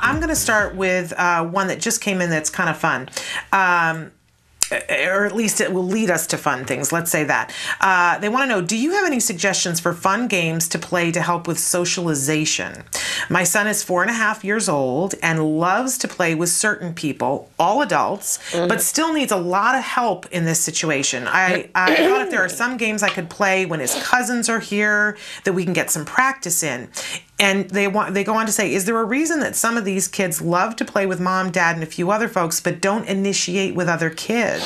I'm going to start with one that just came in that's kind of fun. Or at least it will lead us to fun things. Let's say that. They want to know, do you have any suggestions for fun games to play to help with socialization? My son is 4.5 years old and loves to play with certain people, all adults, but still needs a lot of help in this situation. I thought if there are some games I could play when his cousins are here that we can get some practice in. And they go on to say, is there a reason that some of these kids love to play with mom, dad, and a few other folks, but don't initiate with other kids?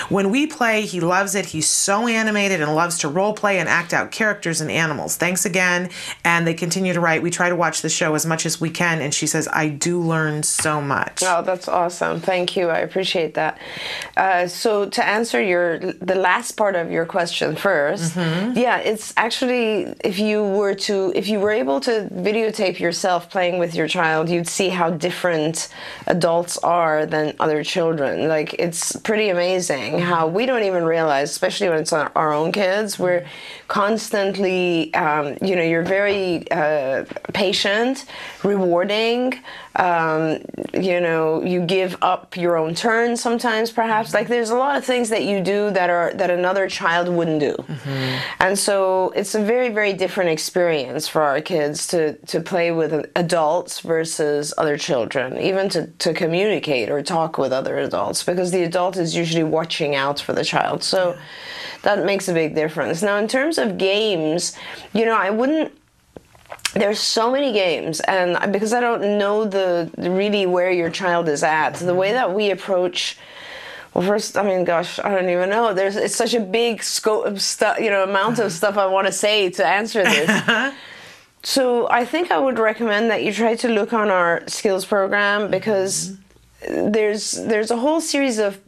When we play, he loves it. He's so animated and loves to role play and act out characters and animals. Thanks again. And they continue to write, we try to watch the show as much as we can. And she says, I do learn so much. Oh, that's awesome. Thank you. I appreciate that. So to answer the last part of your question first, yeah, it's actually, if you were able to videotape yourself playing with your child, you'd see how different adults are than other children. Like, it's pretty amazing how we don't even realize, especially when it's our own kids, we're constantly, you're very patient, rewarding, you give up your own turn sometimes, perhaps. Like, there's a lot of things that you do that another child wouldn't do. And so it's a very, very different experience for our kids to play with adults versus other children, even to communicate or talk with other adults, because the adult is usually watching out for the child. So that makes a big difference. Now, in terms of games, there's so many games, and because I don't know really where your child is at, the way that we approach. Well, first, I don't even know. It's such a big scope of stuff, amount of stuff I want to say to answer this. So I think I would recommend that you try to look on our skills program, because there's a whole series of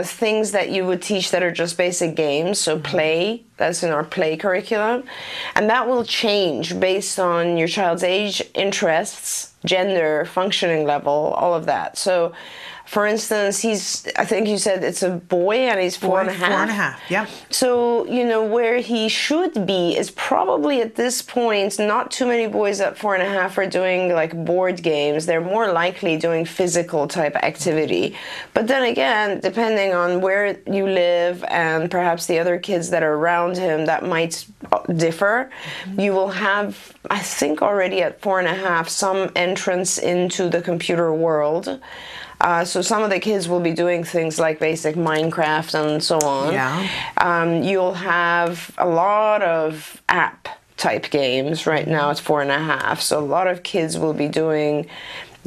things that you would teach that are just basic games. So play, that's in our play curriculum, and that will change based on your child's age, interests, gender, functioning level, all of that. So for instance, I think you said it's a boy and he's 4.5. 4.5, yeah. So, where he should be is probably at this point, not too many boys at 4.5 are doing like board games. They're more likely doing physical type activity. But then again, depending on where you live and perhaps the other kids that are around him, that might differ. You will have, I think already at 4.5, some entrance into the computer world. So some of the kids will be doing things like basic Minecraft and so on. Yeah. You'll have a lot of app type games right now at 4.5. So a lot of kids will be doing,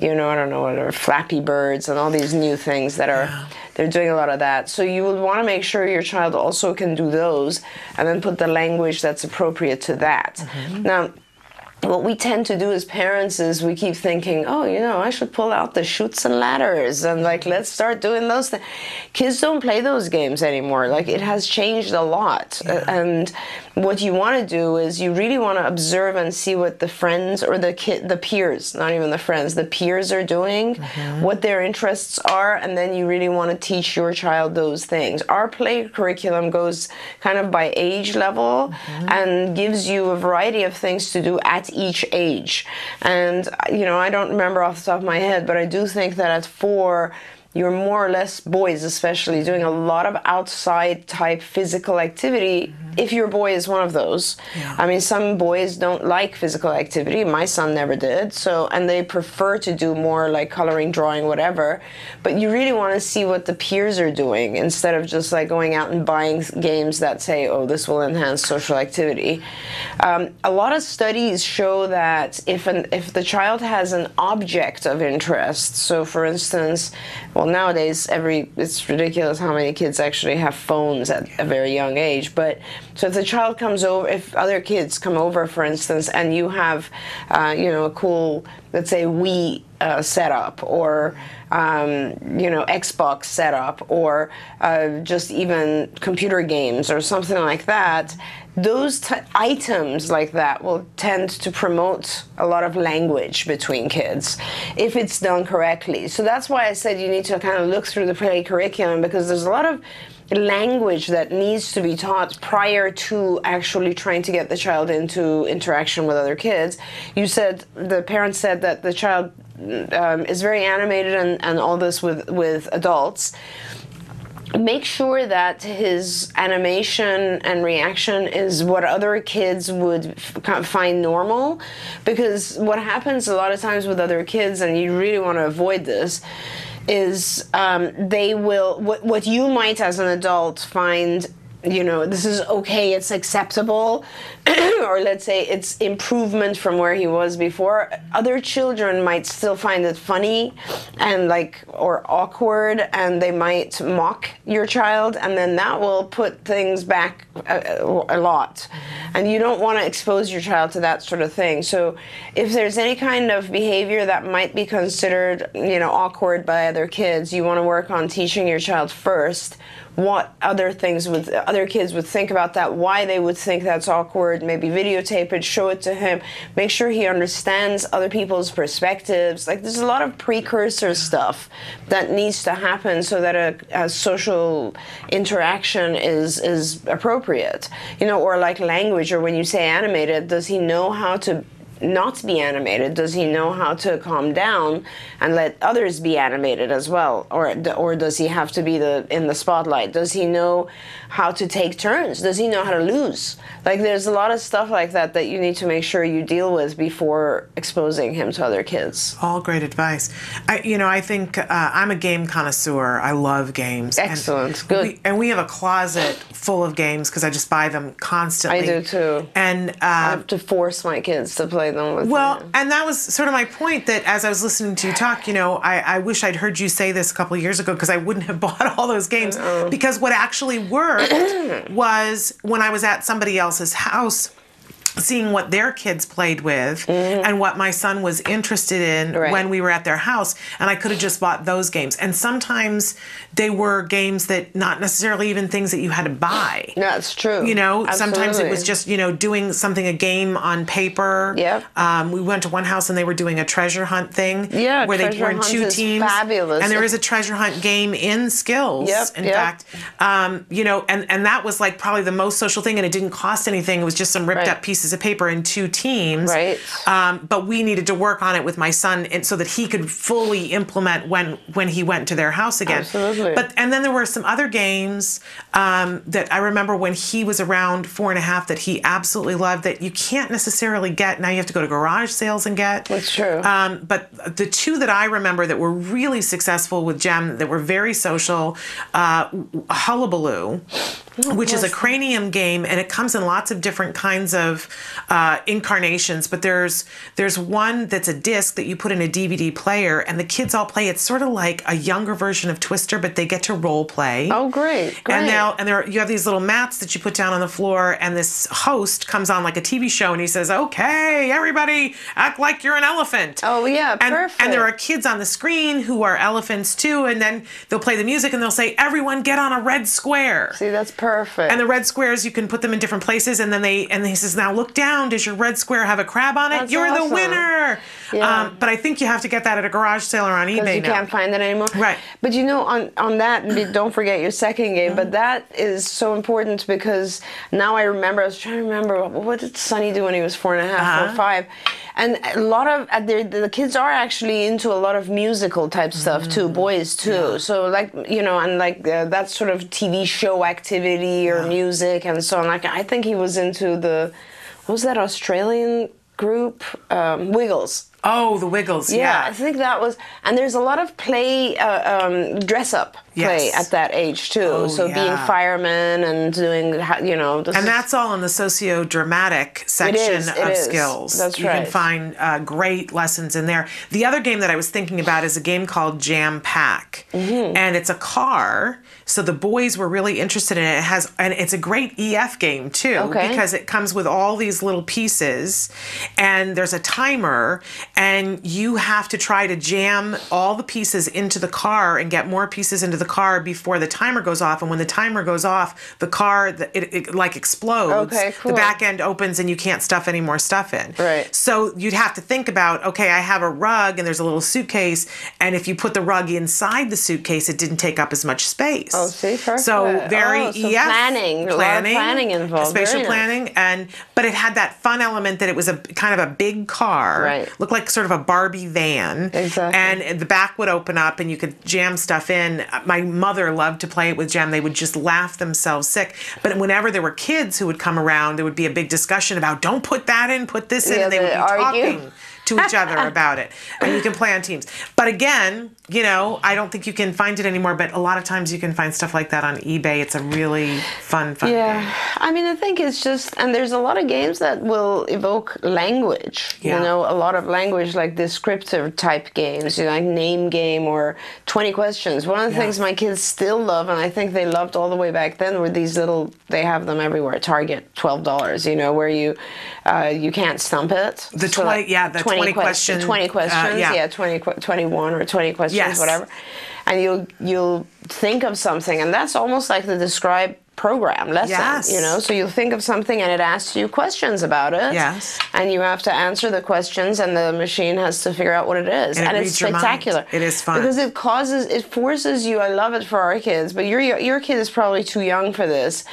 I don't know, whatever, Flappy Birds and all these new things that are, they're doing a lot of that. So you would want to make sure your child also can do those, and then put the language that's appropriate to that. Now, what we tend to do as parents is we keep thinking, I should pull out the chutes and ladders and let's start doing those things. Kids don't play those games anymore. Like, it has changed a lot. And what you want to do is you really want to observe and see what the friends or the peers, not even the friends, the peers are doing, what their interests are, and then you really want to teach your child those things. Our play curriculum goes kind of by age level and gives you a variety of things to do at each age. And, I don't remember off the top of my head, but I do think that at 4, you're more or less, boys especially, doing a lot of outside type physical activity, if your boy is one of those. Some boys don't like physical activity. My son never did. And they prefer to do more like coloring, drawing, whatever. But you really want to see what the peers are doing instead of just going out and buying games that say, this will enhance social activity. A lot of studies show that if the child has an object of interest, so for instance, nowadays, it's ridiculous how many kids actually have phones at a very young age. But so if the child comes over, if other kids come over, for instance, and you have, a cool, let's say, Wii setup, or Xbox setup, or just even computer games or something like that, those items like that will tend to promote a lot of language between kids if it's done correctly. So that's why I said you need to kind of look through the play curriculum, because there's a lot of language that needs to be taught prior to actually trying to get the child into interaction with other kids. You said, the parent said that the child is very animated and all this with adults, make sure that his animation and reaction is what other kids would find normal, because what happens a lot of times with other kids, and you really want to avoid this, is they will, what you might as an adult find, this is okay, it's acceptable, or let's say it's improvement from where he was before, other children might still find it funny and or awkward, and they might mock your child, and then that will put things back a lot. And you don't want to expose your child to that sort of thing. So if there's any kind of behavior that might be considered, awkward by other kids, you want to work on teaching your child first what other kids would think about that, why they would think that's awkward, maybe videotape it, show it to him, make sure he understands other people's perspectives. There's a lot of precursor stuff that needs to happen so that a social interaction is appropriate. Or like language, or when you say animated, does he know how to not be animated? Does he know how to calm down and let others be animated as well? Or does he have to be in the spotlight? Does he know how to take turns? Does he know how to lose? There's a lot of stuff like that you need to make sure you deal with before exposing him to other kids. All great advice. I think I'm a game connoisseur. I love games. Excellent. Good. We have a closet full of games because I just buy them constantly. I do too. And I have to force my kids to play them with me. And that was sort of my point, that as I was listening to you talk, I wish I'd heard you say this a couple of years ago, because I wouldn't have bought all those games. Because what actually worked was when I was at somebody else's house, seeing what their kids played with and what my son was interested in when we were at their house, and I could have just bought those games. And sometimes they were games that not necessarily even things that you had to buy. That's true. Sometimes it was just, doing something, a game on paper. Yep. We went to one house and they were doing a treasure hunt thing. Yeah, where they were in two teams. Fabulous. And there is a treasure hunt game in Skills. Yep. In fact, and that was probably the most social thing, and it didn't cost anything. It was just some ripped up pieces of paper in two teams. Right. But we needed to work on it with my son, and so that he could fully implement when he went to their house again. Absolutely. And then there were some other games that I remember when he was around 4.5 that he absolutely loved, that you can't necessarily get. Now you have to go to garage sales and get. That's true. But the two that I remember that were really successful with Jem, that were very social, Hullabaloo, which is a cranium game, and it comes in lots of different kinds of incarnations. But there's one that's a disc that you put in a DVD player, and the kids all play. It's sort of like a younger version of Twister, but they get to role play. Oh, great! You have these little mats that you put down on the floor, and this host comes on like a TV show, and he says, "Okay, everybody, act like you're an elephant." Oh yeah, perfect. And there are kids on the screen who are elephants too, and then they'll play the music, and they'll say, "Everyone, get on a red square." See, that's perfect. And the red squares, you can put them in different places, and then he says, "Now look down. Does your red square have a crab on it? That's You're awesome. The winner." Yeah. But I think you have to get that at a garage sale or on eBay now. You can't find it anymore. Right. But on that, don't forget your second game. But that is so important, because now I remember. I was trying to remember, what did Sonny do when he was 4.5 or 5, and a lot of the kids are actually into a lot of musical type stuff too, boys too. Yeah. So that sort of TV show activity or music and so on. I think he was into what was that Australian group, Wiggles. Oh, the Wiggles, yeah. I think that was, and there's a lot of play, dress-up play at that age, too. Oh, so being firemen and doing, And that's all in the socio-dramatic section of Skills. That's right. You can find great lessons in there. The other game that I was thinking about is a game called Jam Pack. And it's a car, so the boys were really interested in it. And it's a great EF game, too, because it comes with all these little pieces, and there's a timer, and you have to try to jam all the pieces into the car and get more pieces into the car before the timer goes off. And when the timer goes off, the car it like explodes. Okay, cool. The back end opens and you can't stuff any more stuff in. Right. So you'd have to think about, okay, I have a rug and there's a little suitcase, and if you put the rug inside the suitcase, it didn't take up as much space. Oh, see, perfect. So very EF planning, a lot of planning involved. Spatial planning, but it had that fun element that it was a kind of a big car. Right. Looked like like sort of a Barbie van. Exactly. And the back would open up and you could jam stuff in. My mother loved to play it with Jem. They would just laugh themselves sick. But whenever there were kids who would come around, there would be a big discussion about, don't put that in, put this in. And they would be talking to each other about it. And you can play on teams. But again, you know, I don't think you can find it anymore, but a lot of times you can find stuff like that on eBay. It's a really fun game. I mean, I think it's just, and there's a lot of games that will evoke language, you know, a lot of language, like descriptive type games, you know, like Name Game or 20 Questions. One of the things my kids still love, and I think they loved all the way back then, were these little, they have them everywhere, Target, $12, you know, where you can't stump it. The 20, the 20 questions. 20 questions, 21 or 20 questions, whatever. And you'll think of something, and that's almost like the describe program lesson, you know, so you'll think of something and it asks you questions about it, and you have to answer the questions, and the machine has to figure out what it is, and it's spectacular. It is fun because it forces you. I love it for our kids, but your kid is probably too young for this.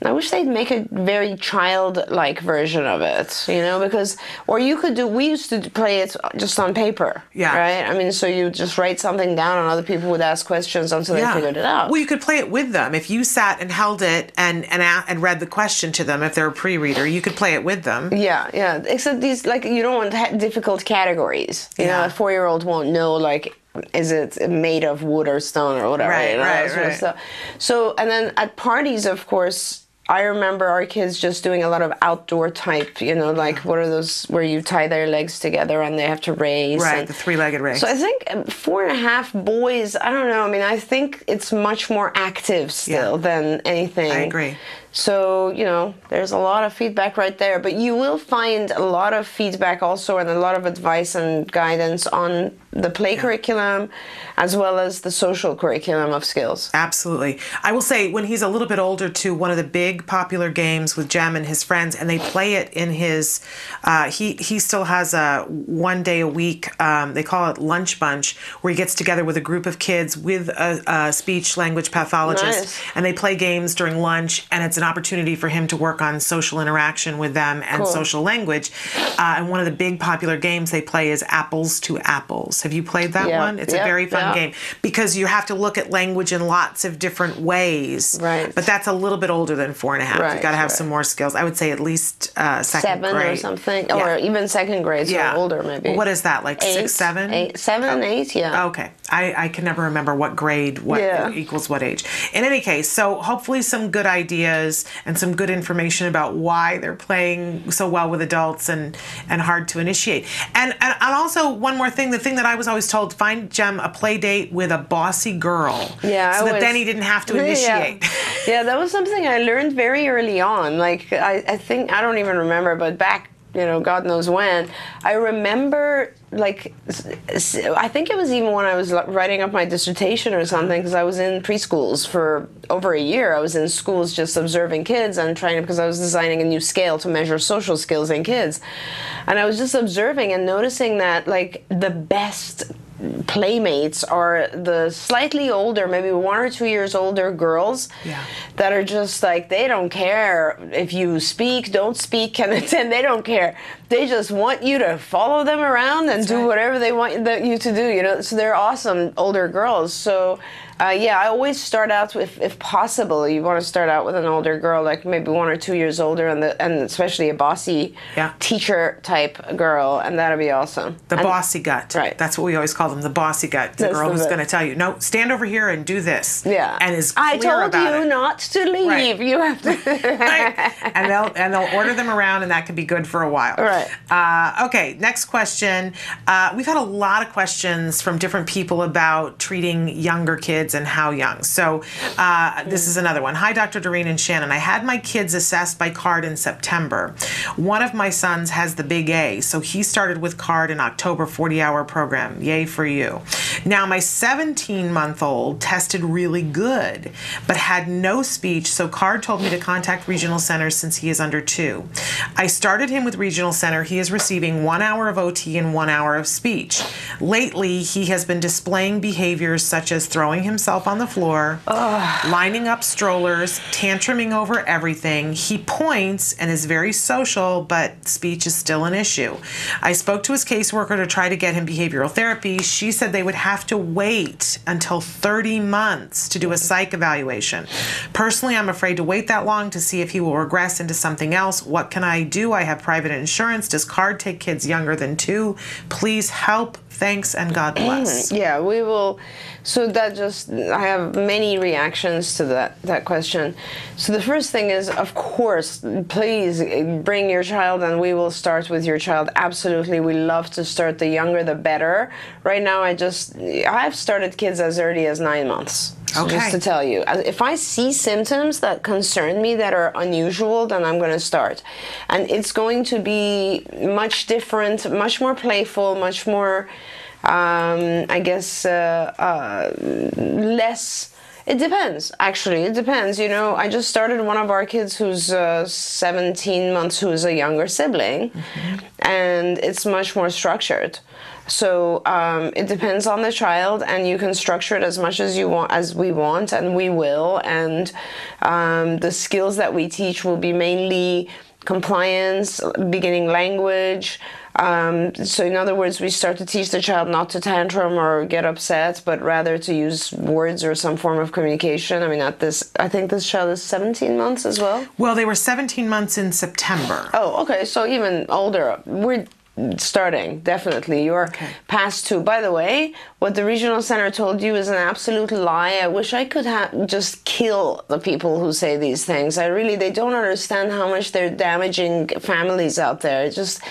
I wish they'd make a very childlike version of it, you know, because, or you could do, we used to play it just on paper, right? I mean, so you just write something down and other people would ask questions until they figured it out. Well, you could play it with them. If you sat and held it and read the question to them, if they're a pre-reader, you could play it with them. Yeah. Except these, like, you don't want difficult categories. You know, a 4-year-old won't know, like, is it made of wood or stone or whatever. Right. So, and then at parties, of course, I remember our kids just doing a lot of outdoor type, you know, like what are those where you tie their legs together and they have to race. Right, the 3-legged race. So I think 4.5 boys, I don't know. I mean, I think it's much more active still than anything. I agree. So, you know, there's a lot of feedback right there. But you will find a lot of feedback also and a lot of advice and guidance on the play curriculum as well as the social curriculum of skills. Absolutely. I will say when he's a little bit older too, one of the big popular games with Jem and his friends, and they play it in his, he still has a 1 day a week, they call it Lunch Bunch, where he gets together with a group of kids with a speech language pathologist, and they play games during lunch, and it's an opportunity for him to work on social interaction with them and social language. And one of the big popular games they play is Apples to Apples. Have you played that one? It's a very fun game because you have to look at language in lots of different ways. Right. But that's a little bit older than 4.5. Right, You've got to have some more skills. I would say at least second 7 grade. or something, or even second grade, so older maybe. Well, what is that, like 8, 6, 7? 8, 7, 8, Okay. I can never remember what grade, what equals what age. In any case, so hopefully some good ideas and some good information about why they're playing so well with adults and hard to initiate. And also one more thing, the thing that I was always told, find Jem a play date with a bossy girl. So that then he didn't have to initiate. Yeah, that was something I learned very early on. Like, I think, I don't even remember, but back, you know, God knows when, I remember, like, I think it was even when I was writing up my dissertation or something, because I was in preschools for over a year. I was in schools just observing kids and trying to, because I was designing a new scale to measure social skills in kids. And I was just observing and noticing that, like, the best playmates are the slightly older, maybe 1 or 2 years older girls that are just like, they don't care if you speak, don't speak, and they don't care. They just want you to follow them around and do whatever they want you to do, you know. So they're awesome older girls. So I always start out with, if possible, you want to start out with an older girl, like maybe 1 or 2 years older, and especially a bossy teacher type girl, and that'll be awesome. The bossy gut. Right. That's what we always call them, the bossy gut. The girl who's going to tell you, no, stand over here and do this. Yeah. And is clear about it. I told you not to leave. Right. You have to. And they'll order them around, and that can be good for a while. Right. Okay. Next question. We've had a lot of questions from different people about treating younger kids and how young. So this is another one. Hi, Dr. Doreen and Shannon. I had my kids assessed by CARD in September. One of my sons has the big A, so he started with CARD in October 40-hour program. Yay for you. Now, my 17-month-old tested really good, but had no speech, so CARD told me to contact regional centers since he is under 2. I started him with regional center. He is receiving 1 hour of OT and 1 hour of speech. Lately, he has been displaying behaviors such as throwing himself himself on the floor, lining up strollers, tantruming over everything. He points and is very social, but speech is still an issue. I spoke to his caseworker to try to get him behavioral therapy. She said they would have to wait until 30 months to do a psych evaluation. Personally, I'm afraid to wait that long to see if he will regress into something else. What can I do? I have private insurance. Does CARD take kids younger than 2? Please help. Thanks and God bless. Yeah, we will. So I have many reactions to that question. So the first thing is, of course, please bring your child and we will start with your child. Absolutely. We love to start, the younger the better. Right now, I've started kids as early as 9 months. So Okay. just to tell you, if I see symptoms that concern me, that are unusual, then I'm going to start. And it's going to be much different, much more playful, much more, less. It depends, actually. It depends. You know, I just started one of our kids who's 17 months, who's a younger sibling, and it's much more structured. So it depends on the child, and you can structure it as much as you want, as we want, and we will. And the skills that we teach will be mainly compliance, beginning language. So in other words, we start to teach the child not to tantrum or get upset, but rather to use words or some form of communication. I mean, I think this child is 17 months as well. Well, they were 17 months in September. Oh, okay. So even older. We're starting, definitely. You're past 2. By the way, what the regional center told you is an absolute lie. I wish I could just kill the people who say these things. They don't understand how much they're damaging families out there. It just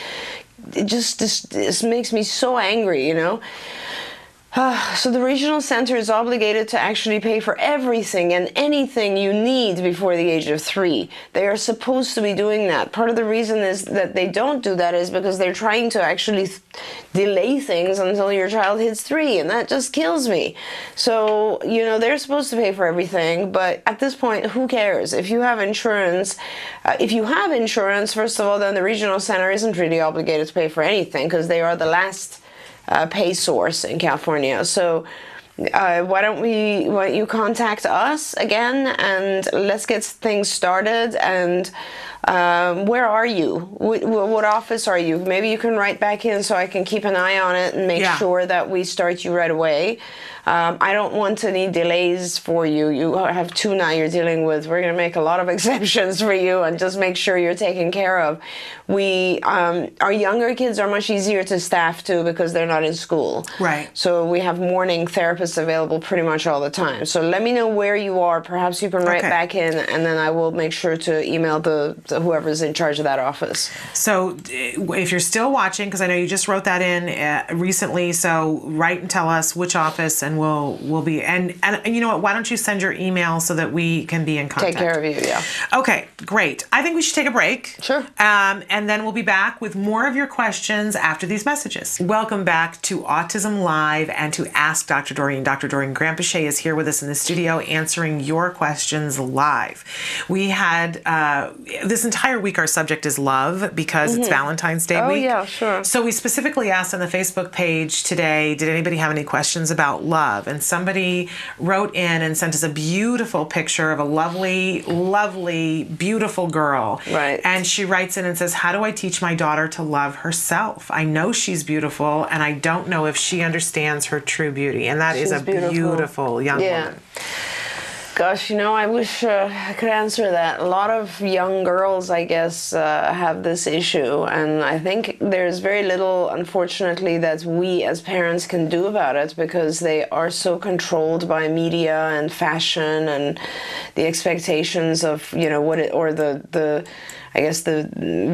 makes me so angry, you know. So the regional center is obligated to actually pay for everything and anything you need before the age of 3. They are supposed to be doing that. Part of the reason is that they don't do that is because they're trying to actually delay things until your child hits 3, and that just kills me. So, you know, they're supposed to pay for everything, but at this point, who cares? If you have insurance, first of all, then the regional center isn't really obligated to pay for anything because they are the last pay source in California. So why don't you contact us again and let's get things started. And where are you? What office are you? Maybe you can write back in so I can keep an eye on it and make sure that we start you right away. I don't want any delays for you. You have 2 now you're dealing with. We're going to make a lot of exceptions for you and just make sure you're taken care of. Our younger kids are much easier to staff too because they're not in school. Right. So we have morning therapists available pretty much all the time. So let me know where you are. Perhaps you can write back in, and then I will make sure to email whoever's in charge of that office. So if you're still watching, because I know you just wrote that in recently, so write and tell us which office, and we'll be, and you know what, why don't you send your email so that we can be in contact. Take care of you, yeah. Okay, great. I think we should take a break. Sure. And then we'll be back with more of your questions after these messages. Welcome back to Autism Live and to Ask Dr. Doreen. Dr. Doreen Granpeesheh is here with us in the studio answering your questions live. We had, this entire week our subject is love because it's Valentine's Day week. Oh, yeah, sure. So we specifically asked on the Facebook page today, did anybody have any questions about love? And somebody wrote in and sent us a beautiful picture of a lovely, lovely, beautiful girl. Right. And she writes in and says, how do I teach my daughter to love herself? I know she's beautiful, and I don't know if she understands her true beauty. And that is a beautiful young woman. Gosh, you know, I wish I could answer that. A lot of young girls, I guess, have this issue, and I think there's very little, unfortunately, that we as parents can do about it because they are so controlled by media and fashion and the expectations of, you know, I guess the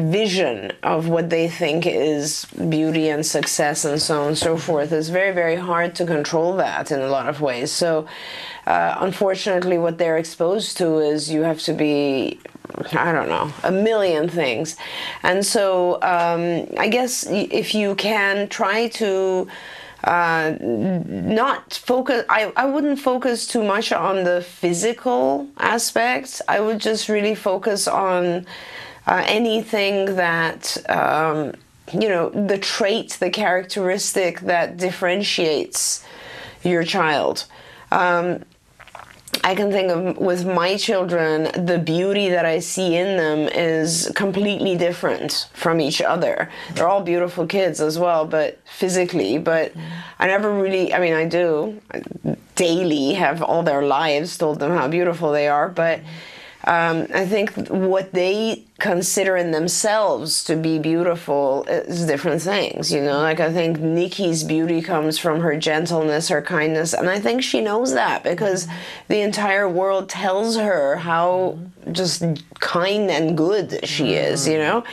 vision of what they think is beauty and success and so on and so forth. Is very, very hard to control that in a lot of ways. So unfortunately, what they're exposed to is you have to be, I don't know, a million things. And so I guess if you can try to not focus, I wouldn't focus too much on the physical aspects. I would just really focus on anything that, you know, the trait, the characteristic that differentiates your child. I can think of with my children, the beauty that I see in them is completely different from each other. They're all beautiful kids as well, but physically, but I never really, I mean, I do daily have all their lives told them how beautiful they are, but I think what they consider in themselves to be beautiful is different things, you know? Like, I think Nikki's beauty comes from her gentleness, her kindness, and I think she knows that because the entire world tells her how just kind and good she is, you know?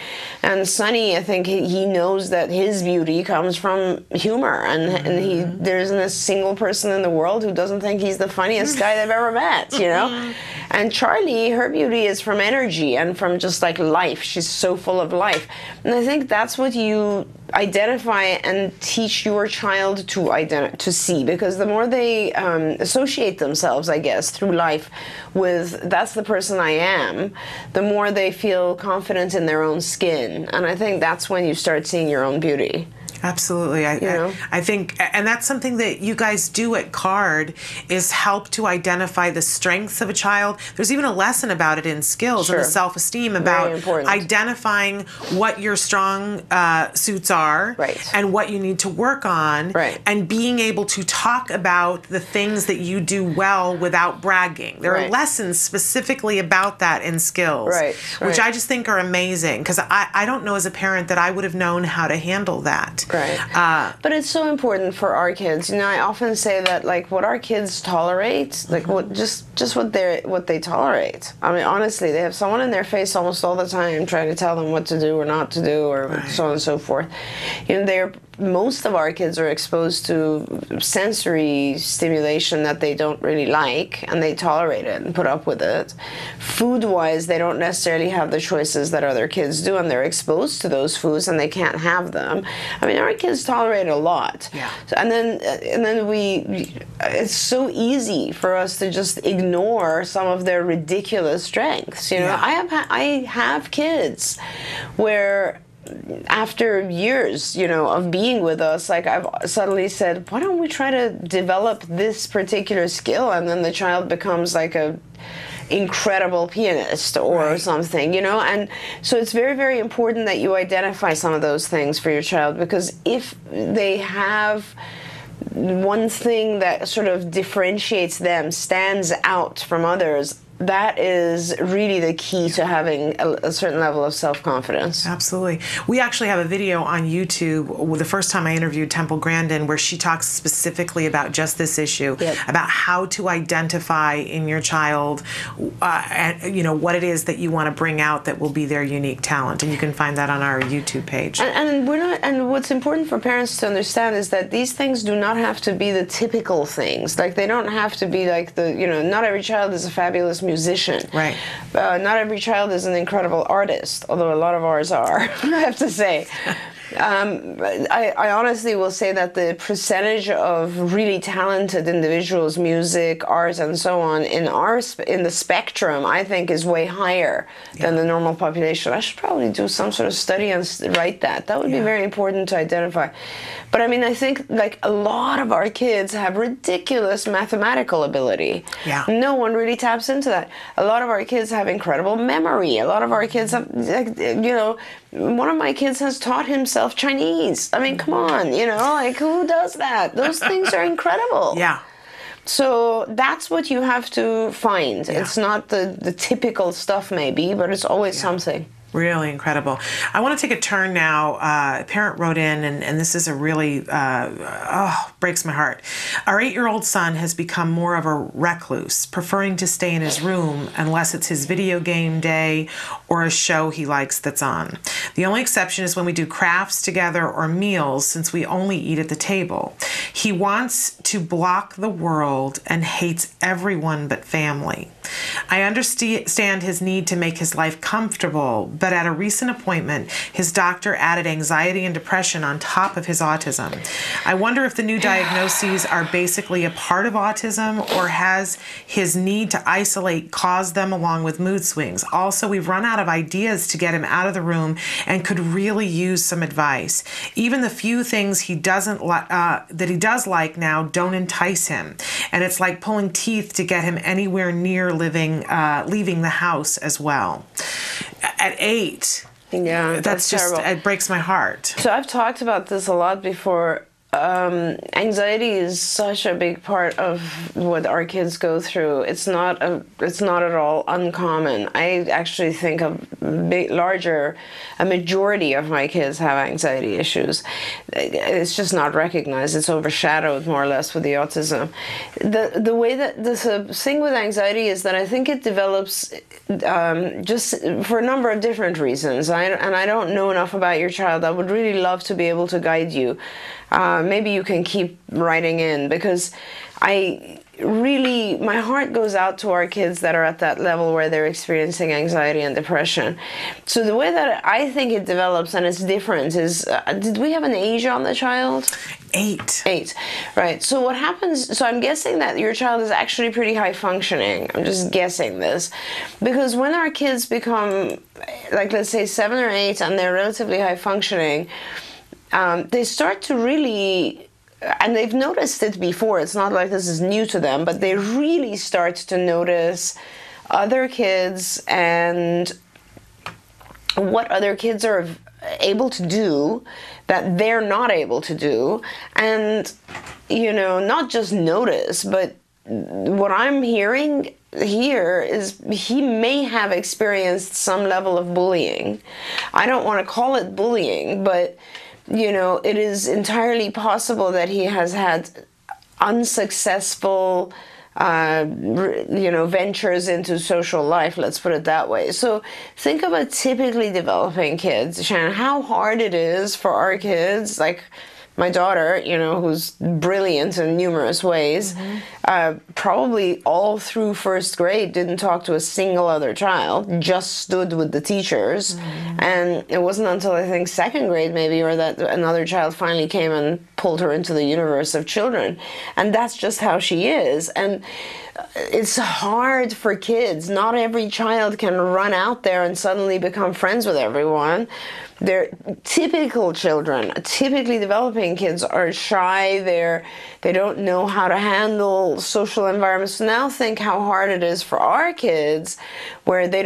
And Sonny, I think he knows that his beauty comes from humor, and there isn't a single person in the world who doesn't think he's the funniest guy they've ever met, you know? And Charlie, her beauty is from energy and from just like life. She's so full of life. And I think that's what you identify and teach your child to see, because the more they associate themselves, I guess, through life with that's the person I am, the more they feel confident in their own skin. And I think that's when you start seeing your own beauty. Absolutely. I think, and that's something that you guys do at CARD, is help to identify the strengths of a child. There's even a lesson about it in skills and the self-esteem about identifying what your strong suits are and what you need to work on, and being able to talk about the things that you do well without bragging. There are lessons specifically about that in skills, which I just think are amazing, because I don't know as a parent that I would have known how to handle that. But it's so important for our kids. You know, I often say that, like, what our kids tolerate, like what what they tolerate. I mean, honestly, they have someone in their face almost all the time trying to tell them what to do or not to do, or so on and so forth. You know, most of our kids are exposed to sensory stimulation that they don't really like, and they tolerate it and put up with it. Food-wise, they don't necessarily have the choices that other kids do, and they're exposed to those foods and they can't have them. I mean, our kids tolerate a lot. And then it's so easy for us to just ignore some of their ridiculous strengths. You know, I have kids where, after years, you know, of being with us, like, I've suddenly said, why don't we try to develop this particular skill? And then the child becomes like a incredible pianist or something, you know? And so it's very, very important that you identify some of those things for your child, because if they have one thing that sort of differentiates them, stands out from others, that is really the key to having a certain level of self-confidence. Absolutely. We actually have a video on YouTube, the first time I interviewed Temple Grandin, where she talks specifically about just this issue, about how to identify in your child, you know, what it is that you want to bring out that will be their unique talent. And you can find that on our YouTube page. And we're not. And what's important for parents to understand is that these things do not have to be the typical things. Like, they don't have to be like the, you know, not every child is a fabulous musician. Not every child is an incredible artist, although a lot of ours are, I have to say. I honestly will say that the percentage of really talented individuals, music, art, and so on, in the spectrum, I think, is way higher than the normal population. I should probably do some sort of study and write that. That would be very important to identify. But I mean, I think, like, a lot of our kids have ridiculous mathematical ability. No one really taps into that. A lot of our kids have incredible memory. A lot of our kids have, like, you know, one of my kids has taught himself Chinese. I mean, come on, you know, like, who does that? Those things are incredible. So that's what you have to find. It's not the typical stuff, maybe, but it's always something. Really incredible. I want to take a turn now. A parent wrote in, and this is a really, breaks my heart. Our 8-year-old son has become more of a recluse, preferring to stay in his room unless it's his video game day or a show he likes that's on. The only exception is when we do crafts together or meals, since we only eat at the table. He wants to block the world and hates everyone but family. I understand his need to make his life comfortable, but at a recent appointment, his doctor added anxiety and depression on top of his autism. I wonder if the new diagnoses are basically a part of autism, or has his need to isolate caused them along with mood swings. Also, we've run out of ideas to get him out of the room and could really use some advice. Even the few things he doesn't that he does like now don't entice him, and it's like pulling teeth to get him anywhere near leaving the house as well. At 8, yeah, that's just terrible. It breaks my heart. So I've talked about this a lot before. Anxiety is such a big part of what our kids go through. It's not at all uncommon. I actually think a majority of my kids have anxiety issues. It's just not recognized. It's overshadowed more or less with the autism. The way that the thing with anxiety is that I think it develops just for a number of different reasons. And I don't know enough about your child. I would really love to be able to guide you. Maybe you can keep writing in, because my heart goes out to our kids that are at that level where they're experiencing anxiety and depression. So the way that I think it develops, and it's different, is, did we have an age on the child? 8. 8, right. So what happens, so I'm guessing that your child is actually pretty high functioning. I'm just guessing this. Because when our kids become, like, let's say 7 or 8, and they're relatively high functioning, they start to really, and they've noticed it before, it's not like this is new to them, but they really start to notice other kids and what other kids are able to do that they're not able to do. And, not just notice, but what I'm hearing here is he may have experienced some level of bullying. I don't want to call it bullying, but it is entirely possible that he has had unsuccessful, ventures into social life, let's put it that way. So think about typically developing kids, Shannon, how hard it is for our kids, like my daughter, who's brilliant in numerous ways, probably all through first grade didn't talk to a single other child, just stood with the teachers. And it wasn't until I think second grade maybe, or that another child finally came and pulled her into the universe of children. And that's just how she is. And it's hard for kids. Not every child can run out there and suddenly become friends with everyone. They're typical children, typically developing kids are shy. They don't know how to handle social environments. So now think how hard it is for our kids, where they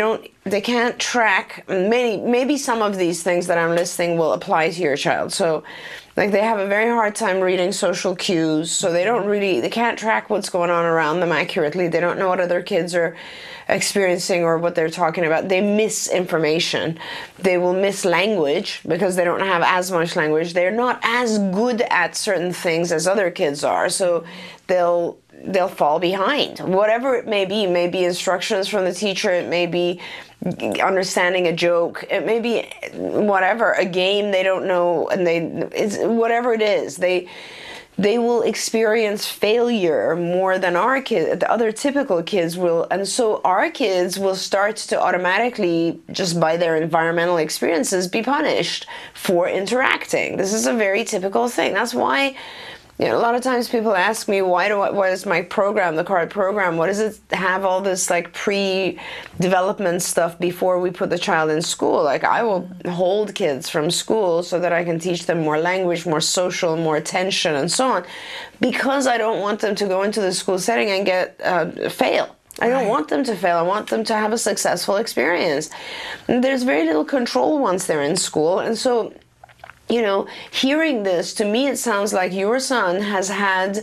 can't track maybe some of these things that I'm listing will apply to your child. So like they have a very hard time reading social cues, so they can't track what's going on around them accurately. They don't know what other kids are experiencing or what they're talking about. They miss information. They will miss language because they don't have as much language. They're not as good at certain things as other kids are, so they'll fall behind. Whatever it may be instructions from the teacher, it may be understanding a joke, it may be whatever, a game they don't know, and whatever it is, they will experience failure more than our kids, the other typical kids will. And so our kids will start to automatically, just by their environmental experiences, be punished for interacting. This is a very typical thing. That's why a lot of times people ask me, what is my program, the CARD program, what does it have all this like pre-development stuff before we put the child in school? Like I will hold kids from school so that I can teach them more language, more social, more attention and so on, because I don't want them to go into the school setting and fail. I don't want them to fail. I want them to have a successful experience. And there's very little control once they're in school. And so hearing this, to me, it sounds like your son has had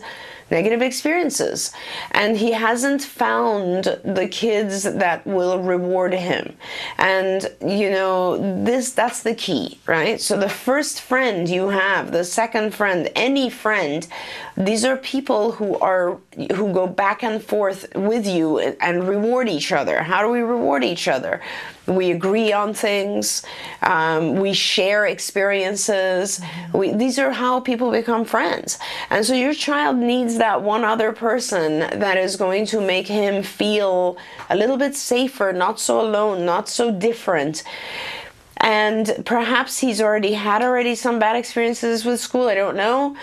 negative experiences and he hasn't found the kids that will reward him. And, that's the key, right? So the first friend you have, the second friend, any friend, these are people who go back and forth with you and reward each other. How do we reward each other? We agree on things. We share experiences. These are how people become friends. And so your child needs finds that one other person that is going to make him feel a little bit safer, not so alone, not so different. And perhaps he's already had some bad experiences with school. I don't know.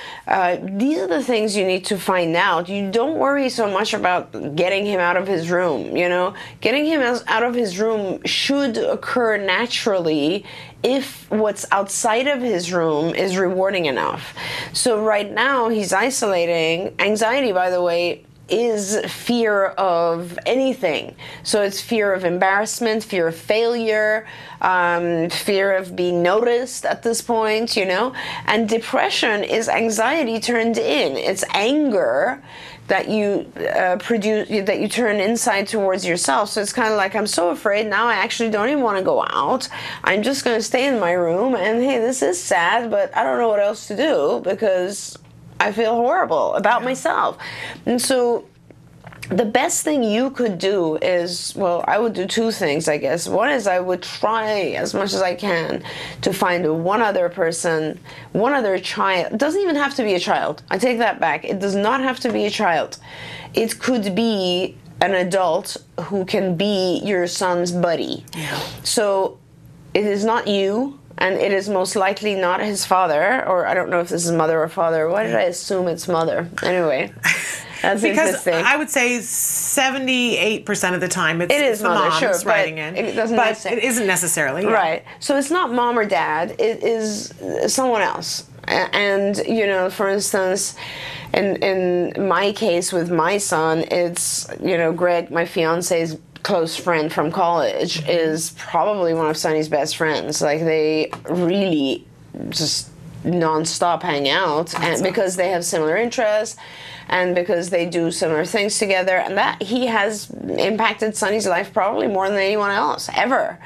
These are the things you need to find out. You don't worry so much about getting him out of his room. You know, getting him out of his room should occur naturally if what's outside of his room is rewarding enough. So right now he's isolating. Anxiety, by the way, is fear of anything. So it's fear of embarrassment, fear of failure, fear of being noticed at this point, you know. And depression is anxiety turned in. It's anger that you produce, that you turn inside towards yourself. So it's kind of like, I'm so afraid now I actually don't even want to go out. I'm just going to stay in my room, and hey, this is sad, but I don't know what else to do because I feel horrible about myself. And so the best thing you could do is, well, I would do two things, I guess. One is I would try as much as I can to find one other person, one other child. It doesn't even have to be a child. I take that back. It does not have to be a child. It could be an adult who can be your son's buddy. Yeah. So it is not you. And it is most likely not his father, or I don't know if this is mother or father. Why did I assume it's mother? Anyway, that's because interesting. I would say 78% of the time it's the mother, mom sure, that's writing in. It doesn't but it isn't necessarily. Yeah. Right. So it's not mom or dad. It is someone else. And, you know, for instance, in my case with my son, it's, you know, Greg, my fiance's close friend from college, is probably one of Sonny's best friends. Like, they really just non-stop hang out, and because they have similar interests and because they do similar things together, and that he has impacted Sonny's life probably more than anyone else ever.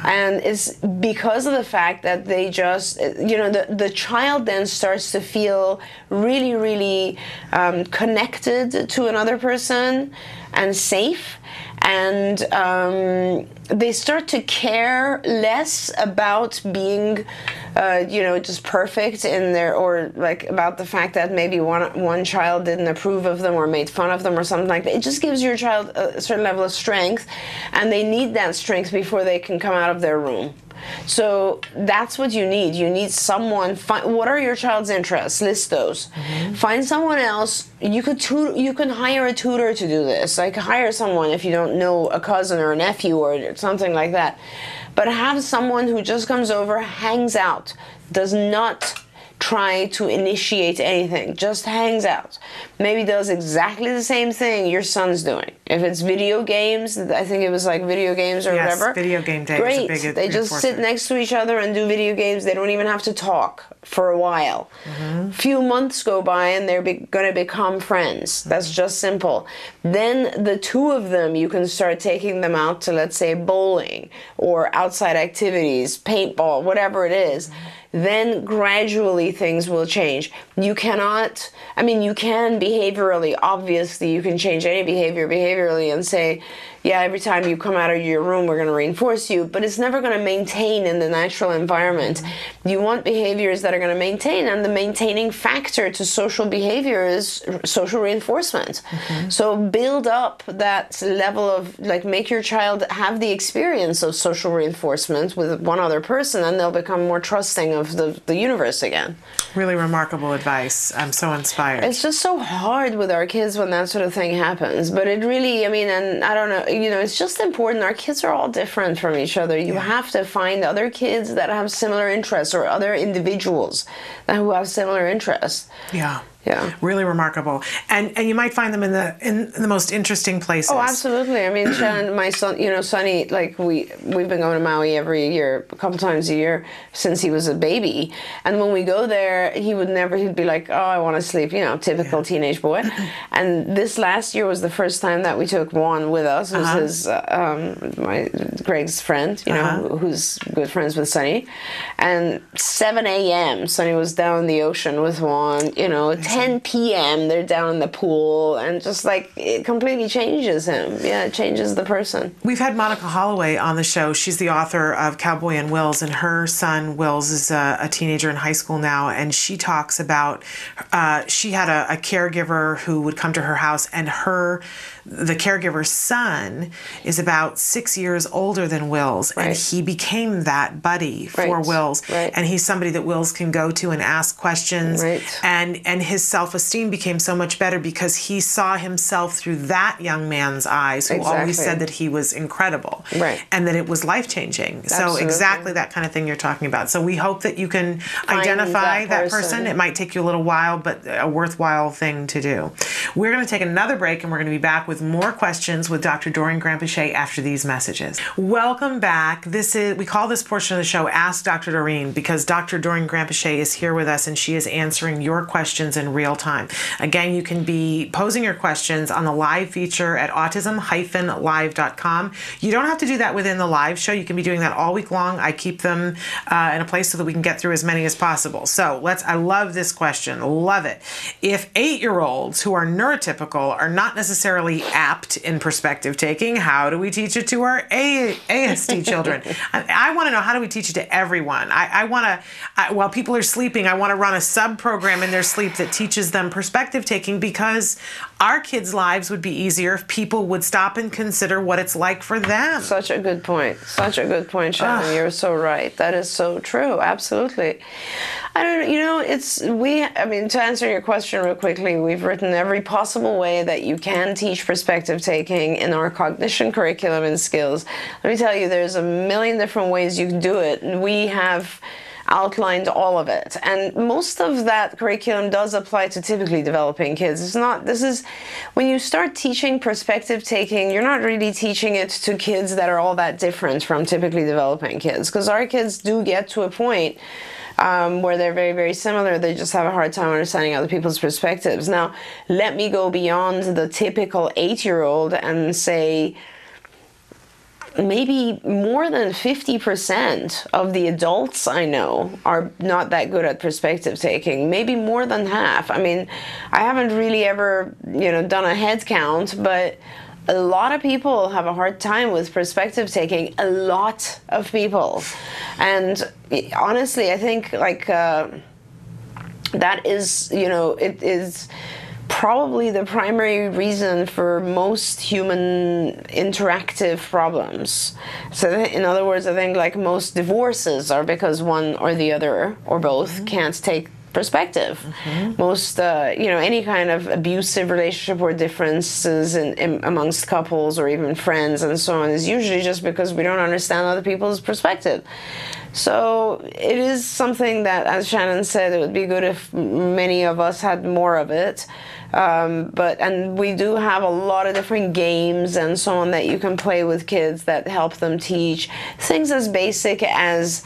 And it's because of the fact that they just, you know, the child then starts to feel really, really connected to another person and safe. And they start to care less about being, you know, just perfect in their, or like about the fact that maybe one child didn't approve of them or made fun of them or something like that. It just gives your child a certain level of strength, and they need that strength before they can come out of their room. So that's what you need. You need someone. What are your child's interests? List those. Mm-hmm. Find someone else. You can hire a tutor to do this. Like, hire someone if you don't know, a cousin or a nephew or something like that. But have someone who just comes over, hangs out, does not try to initiate anything, just hangs out. Maybe does exactly the same thing your son's doing. If it's video games, I think it was like video games or whatever. Yes, video game day. Great. They just sit next to each other and do video games. They don't even have to talk for a while. Mm-hmm. Few months go by and they're going to become friends. That's just simple. Then the two of them, you can start taking them out to, let's say, bowling or outside activities, paintball, whatever it is. Then gradually things will change. You cannot, I mean, you can behaviorally, obviously you can change any behavior behaviorally and say, yeah, every time you come out of your room, we're going to reinforce you, but it's never going to maintain in the natural environment. Mm-hmm. You want behaviors that are going to maintain, and the maintaining factor to social behavior is social reinforcement. Mm-hmm. So build up that level of, like, make your child have the experience of social reinforcement with one other person, and they'll become more trusting of the universe again. Really remarkable advice. I'm so inspired. It's just so hard with our kids when that sort of thing happens, but it really, I mean, and I don't know, you know, it's just important. Our kids are all different from each other. You have to find other kids that have similar interests, or other individuals who have similar interests. Yeah. Yeah, really remarkable, and you might find them in the most interesting places. Oh, absolutely. I mean, Shannon, my son, you know, Sonny, like we've been going to Maui every year, a couple times a year since he was a baby. And when we go there, he'd be like, oh, I want to sleep, you know, typical teenage boy. And this last year was the first time that we took Juan with us. It was his, my Greg's friend, you know, who's good friends with Sonny. And 7 a.m. Sonny was down in the ocean with Juan, you know, 10 p.m. they're down in the pool, and just like it completely changes him. Yeah, it changes the person. We've had Monica Holloway on the show. She's the author of Cowboy and Wills, and her son Wills is a teenager in high school now, and she talks about she had a caregiver who would come to her house, and the caregiver's son is about 6 years older than Wills, and he became that buddy for Wills, and he's somebody that Wills can go to and ask questions, and his self-esteem became so much better because he saw himself through that young man's eyes, who always said that he was incredible, and that it was life-changing. So exactly that kind of thing you're talking about. So we hope that you can identify that person. It might take you a little while, but a worthwhile thing to do. We're going to take another break, and we're going to be back with more questions with Dr. Doreen Granpeesheh after these messages. Welcome back. We call this portion of the show Ask Dr. Doreen, because Dr. Doreen Granpeesheh is here with us, and she is answering your questions in real time. Again, you can be posing your questions on the live feature at autism-live.com. You don't have to do that within the live show. You can be doing that all week long. I keep them in a place so that we can get through as many as possible. So I love this question. Love it. If 8-year-olds who are neurotypical are not necessarily apt in perspective taking, how do we teach it to our ASD children? I want to know, how do we teach it to everyone? I want to, while people are sleeping, I want to run a sub-program in their sleep that teaches them perspective taking, because our kids' lives would be easier if people would stop and consider what it's like for them. Such a good point. Such a good point, Shannon. You're so right. That is so true. Absolutely. I don't know, to answer your question real quickly, we've written every possible way that you can teach perspective taking in our cognition curriculum and skills. Let me tell you, there's a million different ways you can do it, and we have outlined all of it. And most of that curriculum does apply to typically developing kids. When you start teaching perspective taking, you're not really teaching it to kids that are all that different from typically developing kids, because our kids do get to a point where they're very, very similar. They just have a hard time understanding other people's perspectives. Now, let me go beyond the typical 8-year-old and say maybe more than 50% of the adults I know are not that good at perspective taking. Maybe more than half. I mean, I haven't really ever, done a head count, but a lot of people have a hard time with perspective taking. A lot of people. And honestly, I think that is, it is probably the primary reason for most human interactive problems. So in other words, I think most divorces are because one or the other or both can't take perspective. Most, any kind of abusive relationship or differences amongst couples or even friends and so on is usually just because we don't understand other people's perspective. So it is something that, as Shannon said, it would be good if many of us had more of it. And we do have a lot of different games and so on that you can play with kids that help them teach things as basic as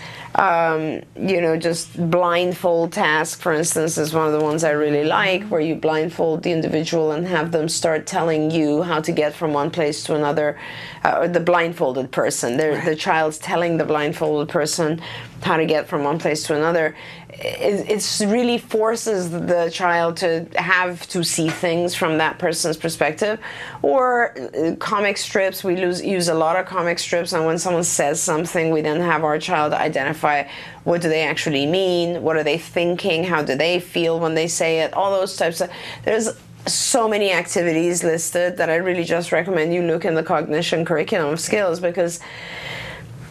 just blindfold task, for instance, is one of the ones I really like, where you blindfold the individual and have them start telling you how to get from one place to another, or the blindfolded person. The child's telling the blindfolded person how to get from one place to another. It really forces the child to have to see things from that person's perspective. Or comic strips, we use a lot of comic strips, and when someone says something, we then have our child identify what do they actually mean, what are they thinking, how do they feel when they say it, all those types of... There's so many activities listed that I really just recommend you look in the cognition curriculum of skills, because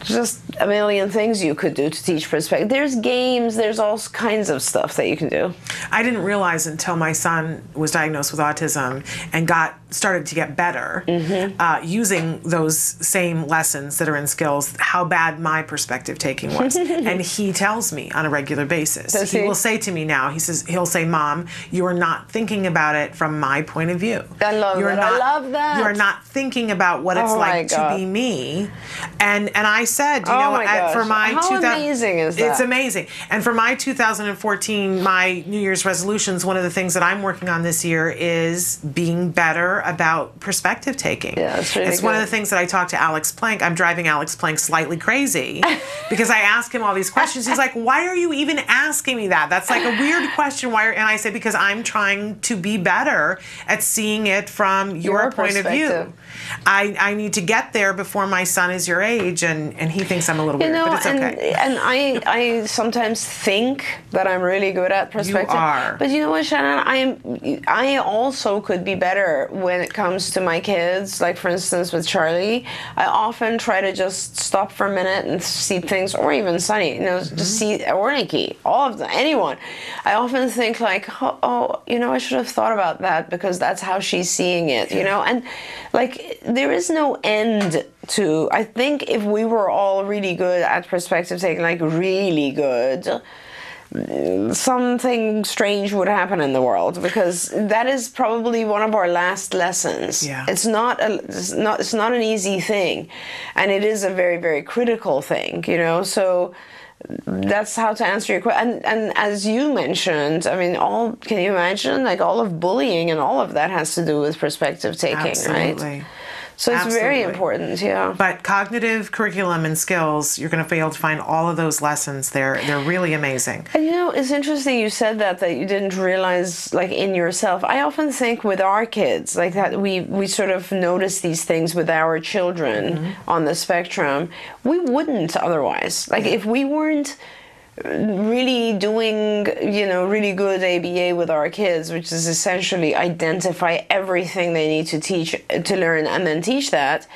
just a million things you could do to teach perspective. There's games, there's all kinds of stuff that you can do. I didn't realize until my son was diagnosed with autism and started to get better using those same lessons that are in skills, how bad my perspective taking was. And he tells me on a regular basis. He will say to me now, he'll say, "Mom, you are not thinking about it from my point of view. I love that. You are not thinking about what it's like to be me." And I said, for my how amazing is that? It's amazing. And for my 2014, my New Year's resolutions, one of the things that I'm working on this year is being better better about perspective taking. Yeah, it's really one of good. the things that I talk to Alex Plank. I'm driving Alex Plank slightly crazy because I ask him all these questions. He's like, why are you even asking me that? That's like a weird question. Why? And I say, because I'm trying to be better at seeing it from your point of view. I need to get there before my son is your age, and he thinks I'm a little weird, but it's okay. And I sometimes think that I'm really good at perspective. You are. But you know what, Shannon? I also could be better when it comes to my kids. Like, for instance, with Charlie, I often try to just stop for a minute and see things, or even Sunny, just see, or Nikki, all of them, anyone. I often think like, oh, I should have thought about that because that's how she's seeing it, and like, there is no end to, I think if we were all really good at perspective taking, like really good, something strange would happen in the world, because that is probably one of our last lessons. Yeah. It's not an easy thing, and it is a very, very critical thing, so that's how to answer your question. And as you mentioned, I mean, can you imagine, like, all of bullying and all of that has to do with perspective taking, Absolutely. right? So it's very important, yeah. But cognitive curriculum and skills, you're going to be able to find all of those lessons. They're really amazing. And it's interesting you said that you didn't realize, like, in yourself. I often think with our kids, like, that we sort of notice these things with our children on the spectrum. We wouldn't otherwise. Like, if we weren't really doing, really good ABA with our kids, which is essentially identify everything they need to learn and then teach that,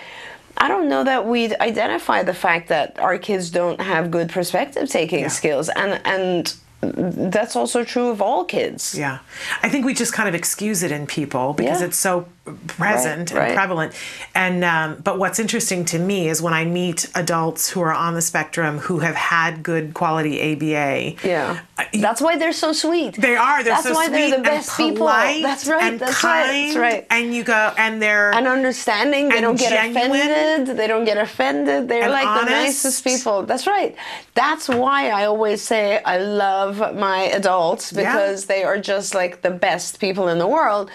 I don't know that we'd identify the fact that our kids don't have good perspective taking skills, and that's also true of all kids. Yeah. I think we just kind of excuse it in people because it's so present and prevalent. And but what's interesting to me is when I meet adults who are on the spectrum who have had good quality ABA. Yeah. That's why they're so sweet. They are. They're so sweet. That's why they're the best people. That's right. And that's kind, right. That's right. And you go, and they're and understanding. They don't get genuine, offended. They don't get offended. They're like honest. The nicest people. That's right. That's why I always say I love my adults, because they are just like the best people in the world.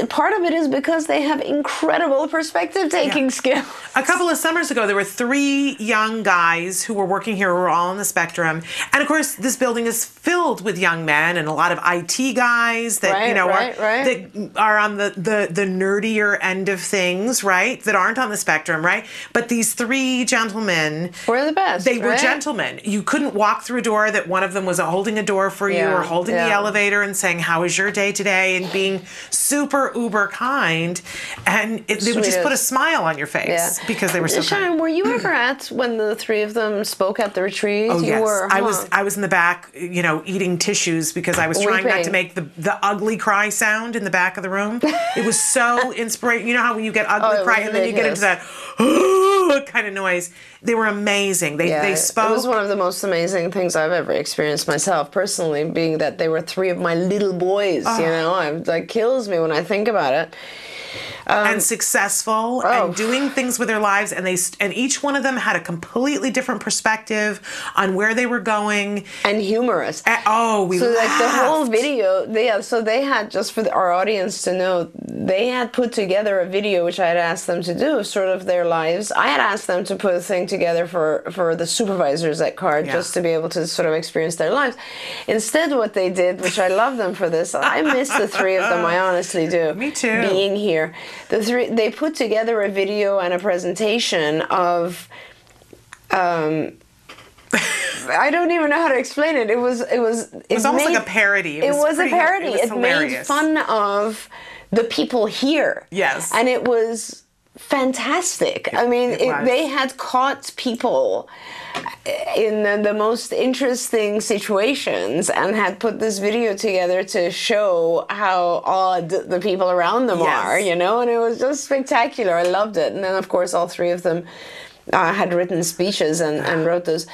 Part of it is because they have incredible perspective-taking skills. A couple of summers ago, there were 3 young guys who were working here who were all on the spectrum. And of course, this building is filled with young men and a lot of IT guys that, that are on the nerdier end of things, right? That aren't on the spectrum, right? But these 3 gentlemen were the best. They were gentlemen. You couldn't walk through a door that one of them was holding a door for you or holding the elevator and saying, "How was your day today?" and being super uber kind, and they would just put a smile on your face because they were so Shannon, kind. were you ever at when the 3 of them spoke at the retreat? Oh, you yes. were, I was in the back, eating tissues because I was trying not to make the ugly cry sound in the back of the room. It was so inspirational. You know how when you get ugly cry and then you get into that kind of noise. They were amazing. They spoke. It was one of the most amazing things I've ever experienced myself personally, being that they were 3 of my little boys. It like kills me when I think about it. And successful and doing things with their lives, and each one of them had a completely different perspective on where they were going, and humorous. We laughed. Like the whole video, so they had, just for our audience to know, they had put together a video which I had asked them to do, sort of their lives. I had asked them to put a thing together for the supervisors at CARD, just to be able to sort of experience their lives. Instead, what they did, which I love them for this, I miss the 3 of them. I honestly do. Me too. Being here. They put together a video and a presentation of I don't even know how to explain it. It was almost like a parody. It was a parody. It made hilarious. fun of the people here. Yes. And it was fantastic. I mean, they had caught people in the most interesting situations and had put this video together to show how odd the people around them are, and it was just spectacular. I loved it. And then, of course, all 3 of them had written speeches and wrote those.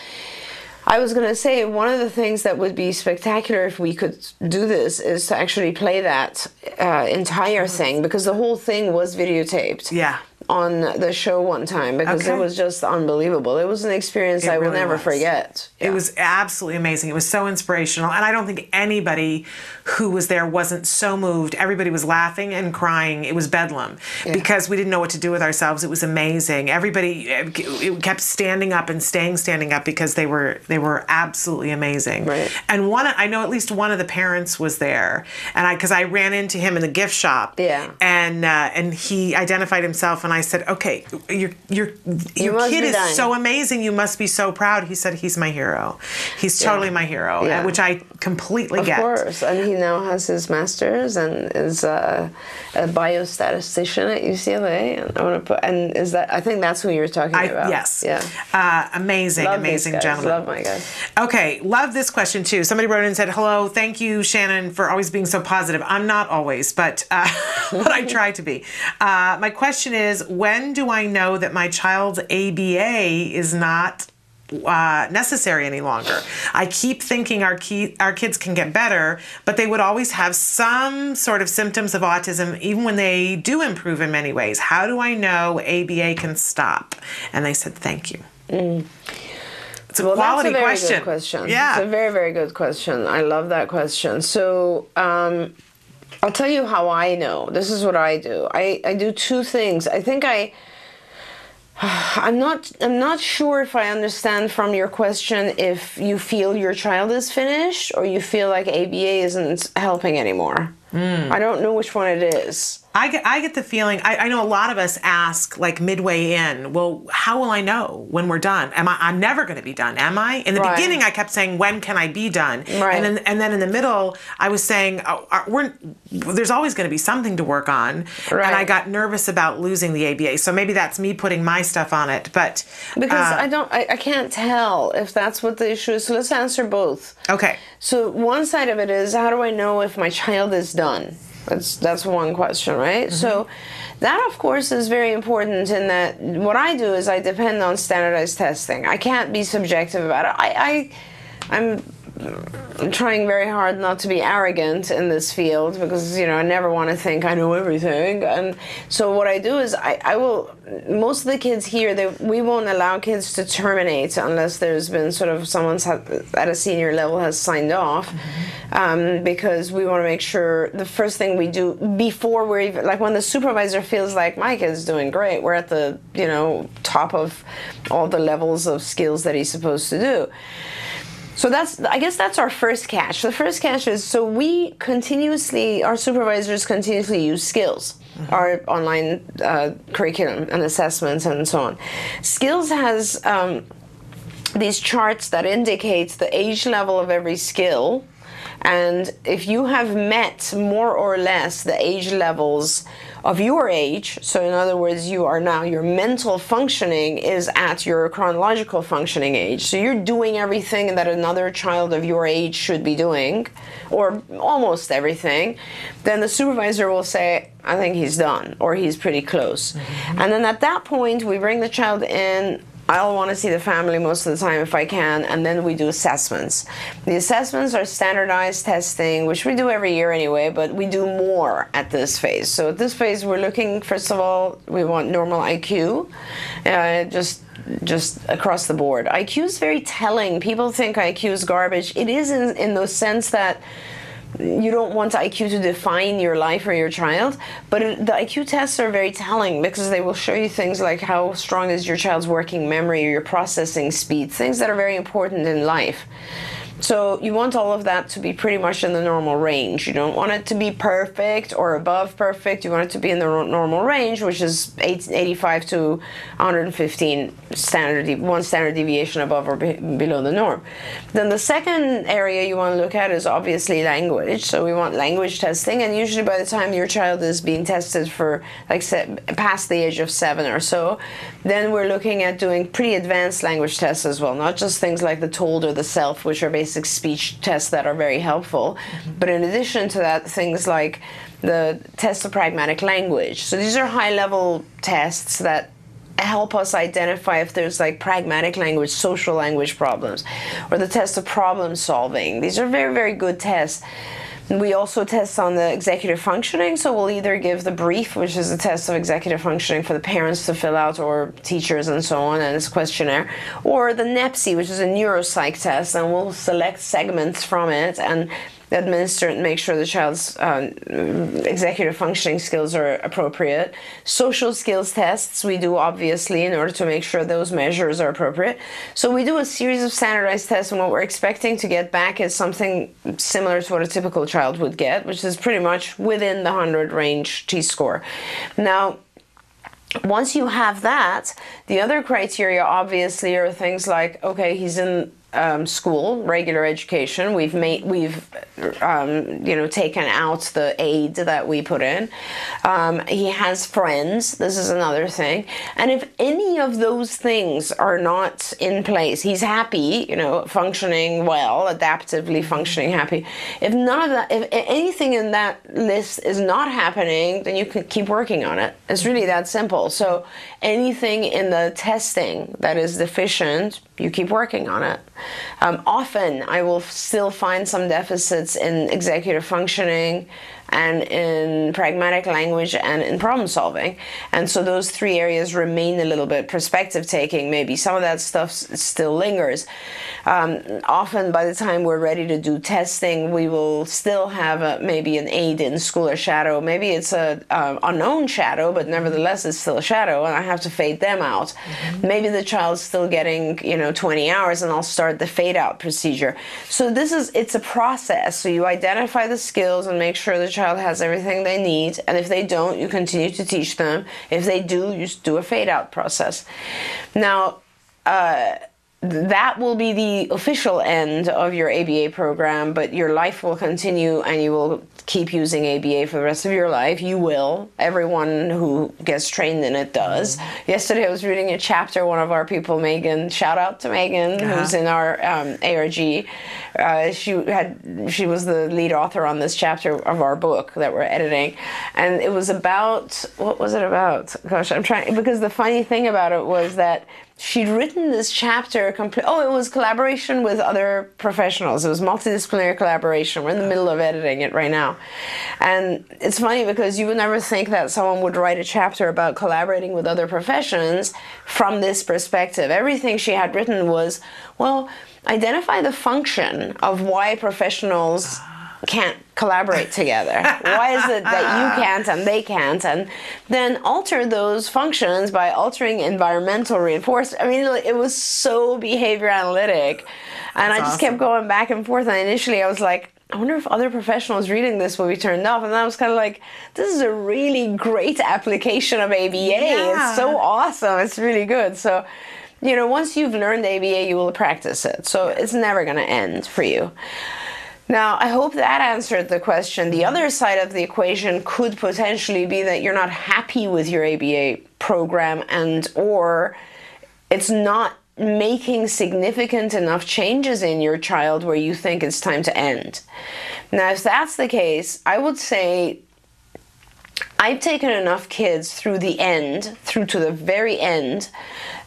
I was going to say, one of the things that would be spectacular if we could do this is to actually play that entire thing, because the whole thing was videotaped. Yeah. on the show one time because it was just unbelievable. It was an experience I will never forget. It was absolutely amazing. It was so inspirational. And I don't think anybody who was there wasn't so moved. Everybody was laughing and crying. It was bedlam because we didn't know what to do with ourselves. It was amazing. Everybody it kept standing up and staying standing up because they were absolutely amazing. Right. And I know at least one of the parents was there, and because I ran into him in the gift shop. Yeah. And he identified himself, and I said, "Okay, your kid is so amazing. You must be so proud." He said, "He's my hero. He's totally my hero," which I completely get. Of course, and he now has his master's and is a biostatistician at UCLA. And I think that's who you're talking about. Yes. Yeah. Amazing gentleman. Love my guys. Okay, love this question too. Somebody wrote in and said, "Hello, thank you, Shannon, for always being so positive." I'm not always, but I try to be. My question is, when do I know that my child's ABA is not necessary any longer? I keep thinking our kids can get better, but they would always have some sort of symptoms of autism even when they do improve in many ways. How do I know ABA can stop? And they said, "Thank you." It's a quality question. Good question. Yeah. It's a very, very good question. I love that question. So I'll tell you how I know. This is what I do. I do two things. I think I'm not sure if I understand from your question if you feel your child is finished or you feel like ABA isn't helping anymore. I don't know which one it is. I get the feeling, I know a lot of us ask like midway in, well, how will I know when we're done? I'm never going to be done, am I? In the beginning, I kept saying, when can I be done? Right. And then in the middle, I was saying, there's always going to be something to work on. Right. And I got nervous about losing the ABA. So maybe that's me putting my stuff on it. But because I can't tell if that's what the issue is. So let's answer both. Okay. So one side of it is, how do I know if my child is done? That's one question, right? Mm-hmm. So that, of course, is very important in that what I do is I depend on standardized testing. I can't be subjective about it. I'm trying very hard not to be arrogant in this field because, I never want to think I know everything. And so what I do is I will, most of the kids here, we won't allow kids to terminate unless there's been sort of someone's at a senior level has signed off. Because we want to make sure the first thing we do before we're even, like when the supervisor feels like my kid's doing great, we're at the, top of all the levels of skills that he's supposed to do. So I guess that's our first catch. The first catch is, so our supervisors continuously use skills, our online curriculum and assessments and so on. Skills has these charts that indicate the age level of every skill. And if you have met more or less the age levels of your age, so in other words, your mental functioning is at your chronological functioning age. So you're doing everything that another child of your age should be doing, or almost everything, then the supervisor will say, I think he's done, or he's pretty close. Mm-hmm. And then at that point, we bring the child in. I'll want to see the family most of the time if I can, and then we do assessments. The assessments are standardized testing, which we do every year anyway, but we do more at this phase. So at this phase, we're looking, first of all, we want normal IQ, just across the board. IQ is very telling. People think IQ is garbage. It is in the sense that you don't want IQ to define your life or your child, but the IQ tests are very telling because they will show you things like how strong is your child's working memory or your processing speed, things that are very important in life. So you want all of that to be pretty much in the normal range. You don't want it to be perfect or above perfect. You want it to be in the normal range, which is 85 to 115 one standard deviation above or below the norm. Then the second area you want to look at is obviously language. So we want language testing, and usually by the time your child is being tested for past the age of 7 or so, then we're looking at doing pretty advanced language tests as well, not just things like the TOLD or the SELF, which are basic speech tests that are very helpful. Mm-hmm. But in addition to that, things like the test of pragmatic language. So these are high-level tests that help us identify if there's like pragmatic language, social language problems, or the test of problem solving. These are very, very good tests. We also test on the executive functioning, so we'll either give the brief, which is a test of executive functioning for the parents to fill out, or teachers and so on, and it's a questionnaire, or the NEPSI, which is a neuropsych test, and we'll select segments from it and administer it and make sure the child's executive functioning skills are appropriate. Social skills tests we do, obviously, in order to make sure those measures are appropriate. So we do a series of standardized tests, and what we're expecting to get back is something similar to what a typical child would get, which is pretty much within the 100 range T-score. Now, once you have that, the other criteria obviously are things like, okay, he's in school, regular education. We've taken out the aid that we put in. He has friends. This is another thing. And if any of those things are not in place, he's happy, functioning well, adaptively functioning, happy. If none of that, if anything in that list is not happening, then you can keep working on it. It's really that simple. So anything in the testing that is deficient, you keep working on it. Often I will still find some deficits in executive functioning and in pragmatic language and in problem solving. And so those three areas remain a little bit perspective taking. Maybe some of that stuff still lingers. Often by the time we're ready to do testing, we will still have maybe an aid in school or shadow. Maybe it's a unknown shadow, but nevertheless it's still a shadow, and I have to fade them out. Mm-hmm. Maybe the child's still getting 20 hours, and I'll start the fade out procedure. So it's a process. So you identify the skills and make sure the child has everything they need, and if they don't, you continue to teach them. If they do, you just do a fade out process. Now, that will be the official end of your ABA program, but your life will continue and you will keep using ABA for the rest of your life. You will. Everyone who gets trained in it does. Yesterday I was reading a chapter, one of our people, Megan, shout out to Megan, who's in our ARG. She was the lead author on this chapter of our book that we're editing. And it was about, what was it about? Gosh, because the funny thing about it was that she'd written this chapter, it was collaboration with other professionals. It was multidisciplinary collaboration. We're in the middle of editing it right now. And it's funny because you would never think that someone would write a chapter about collaborating with other professions from this perspective. Everything she had written was, identify the function of why professionals can't collaborate together. Why is it that you can't and they can't? And then alter those functions by altering environmental reinforcement. I mean, it was so behavior analytic. And I just kept going back and forth. And initially I was like, I wonder if other professionals reading this will be turned off. And then I was kind of like, this is a really great application of ABA. Yeah. It's so awesome. It's really good. So, once you've learned ABA, you will practice it. So it's never going to end for you. Now, I hope that answered the question. The other side of the equation could potentially be that you're not happy with your ABA program or it's not making significant enough changes in your child where you think it's time to end. Now, if that's the case, I would say I've taken enough kids through to the very end,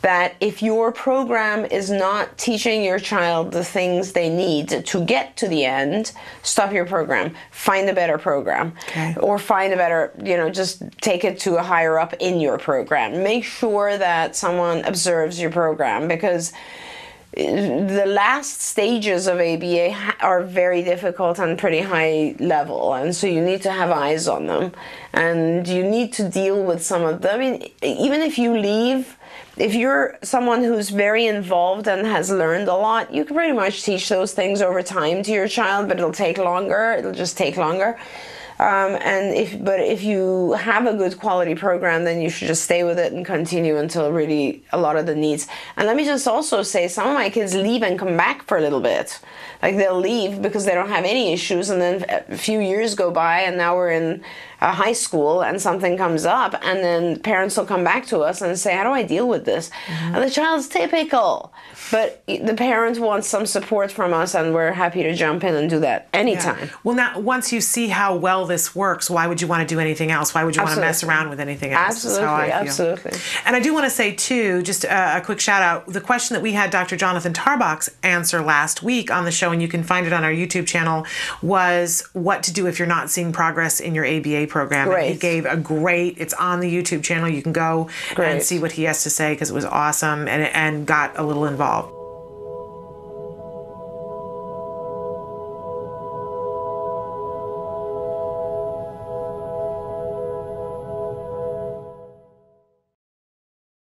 that if your program is not teaching your child the things they need to get to the end, stop your program. Find a better program. Okay. Or find a better, just take it to a higher up in your program. Make sure that someone observes your program, because the last stages of ABA are very difficult and pretty high level, and so you need to have eyes on them, and you need to deal with some of them. I mean, even if you leave, if you're someone who's very involved and has learned a lot, you can pretty much teach those things over time to your child, but it'll take longer. It'll just take longer. But if you have a good quality program, then you should just stay with it and continue until really a lot of the needs. And let me just also say, some of my kids leave and come back for a little bit. Like they'll leave because they don't have any issues, and then a few years go by and now we're in high school and something comes up, and then parents will come back to us and say, how do I deal with this? And the child's typical, but the parent wants some support from us, and we're happy to jump in and do that anytime. Yeah. Well, now, once you see how well this works, why would you want to do anything else? Why would you want to mess around with anything else? Absolutely, absolutely. And I do want to say, too, just a quick shout out, the question that we had Dr. Jonathan Tarbox answer last week on the show, and you can find it on our YouTube channel, was what to do if you're not seeing progress in your ABA program. Great. And he gave a great, it's on the YouTube channel, you can go and see what he has to say, because it was awesome and got a little involved.